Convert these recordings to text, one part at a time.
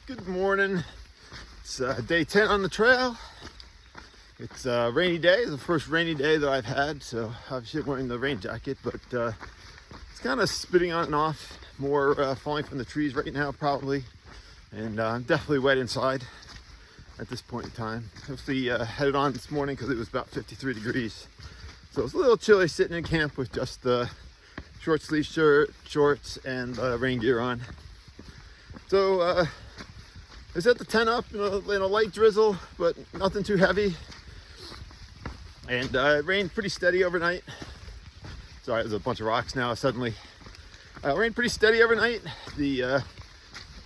Good morning. It's day 10 on the trail. It's a rainy day. It's the first rainy day that I've had, so obviously I'm wearing the rain jacket, but it's kind of spitting on and off. More falling from the trees right now probably, and I'm definitely wet inside at this point in time. Hopefully headed on this morning because it was about 53 degrees. So it's a little chilly sitting in camp with just the short sleeve shirt, shorts, and rain gear on. So I set the tent up in a light drizzle, but nothing too heavy. And it rained pretty steady overnight. Sorry, there's a bunch of rocks now suddenly. It rained pretty steady overnight. The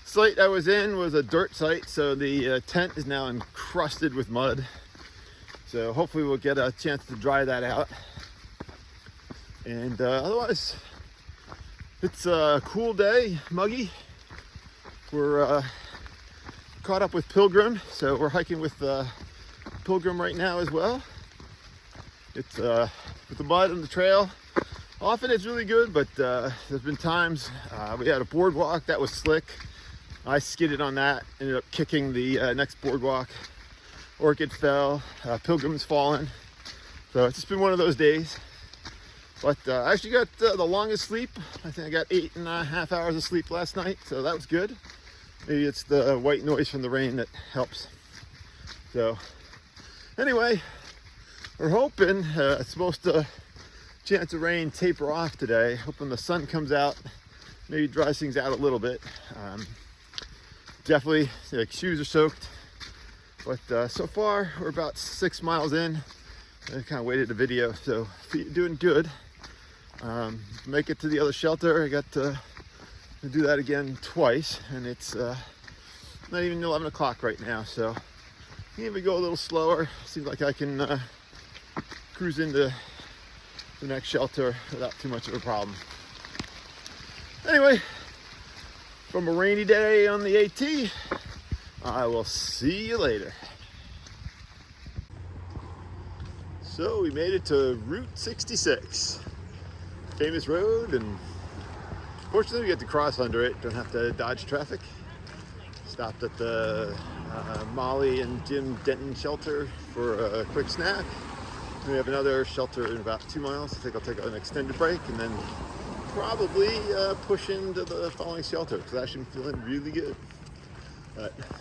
site I was in was a dirt site, so the tent is now encrusted with mud. So hopefully we'll get a chance to dry that out. And otherwise, it's a cool day, muggy. We're caught up with Pilgrim, so we're hiking with Pilgrim right now as well. It's with the mud on the trail. Often it's really good, but there's been times we had a boardwalk that was slick. I skidded on that, ended up kicking the next boardwalk. Orchid fell, Pilgrim's fallen. So it's just been one of those days. But I actually got the longest sleep. I think I got 8.5 hours of sleep last night, so that was good. Maybe it's the white noise from the rain that helps. So anyway, we're hoping it's supposed to chance of rain taper off today. Hoping the sun comes out, maybe dries things out a little bit. Definitely, like, shoes are soaked. But so far we're about 6 miles in. I kind of waited a video, so feet doing good. Make it to the other shelter. I got to do that again twice, and it's not even 11 o'clock right now, so maybe go a little slower. Seems like I can cruise into the next shelter without too much of a problem. Anyway, from a rainy day on the AT, I will see you later. So we made it to Route 66, famous road, and fortunately we get to cross under it, don't have to dodge traffic. Stopped at the Molly and Jim Denton shelter for a quick snack. We have another shelter in about 2 miles. I think I'll take an extended break and then probably push into the following shelter because I'm actually feeling really good.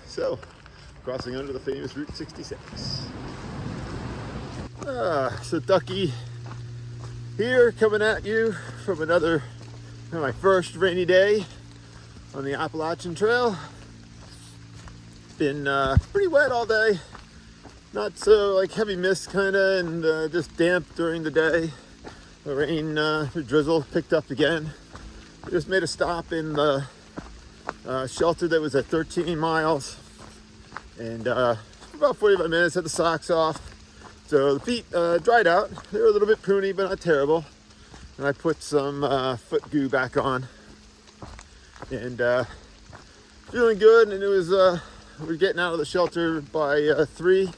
So, crossing under the famous Route 66. So Ducky here, coming at you from my first rainy day on the Appalachian Trail. Been pretty wet all day. Not so like heavy mist kinda, and just damp during the day. The rain, the drizzle picked up again. We just made a stop in the shelter that was at 13 miles. And about 45 minutes, had the socks off. So the feet dried out. They were a little bit pruny, but not terrible. And I put some foot goo back on. And feeling good. And it was, we were getting out of the shelter by 3.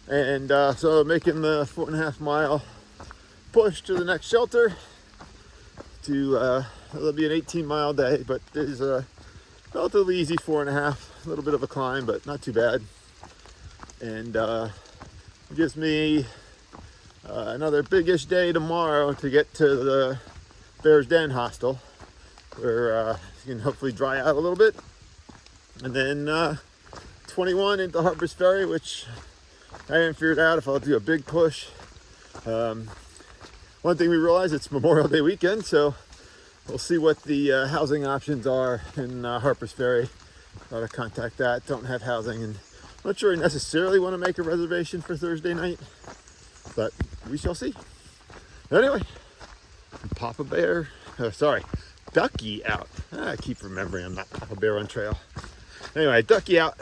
And so making the 4.5 mile push to the next shelter. It'll be an 18-mile day, but it is a relatively easy 4.5. A little bit of a climb, but not too bad. And it gives me another big-ish day tomorrow to get to the Bear's Den hostel, where you can hopefully dry out a little bit. And then 21 into Harper's Ferry, which I haven't figured out if I'll do a big push. One thing we realized, it's Memorial Day weekend, so we'll see what the housing options are in Harper's Ferry. Got to contact that. Don't have housing, and I'm not sure I necessarily want to make a reservation for Thursday night, but we shall see. Anyway, Ducky out. I keep remembering I'm not Papa Bear on trail. Anyway, Ducky out.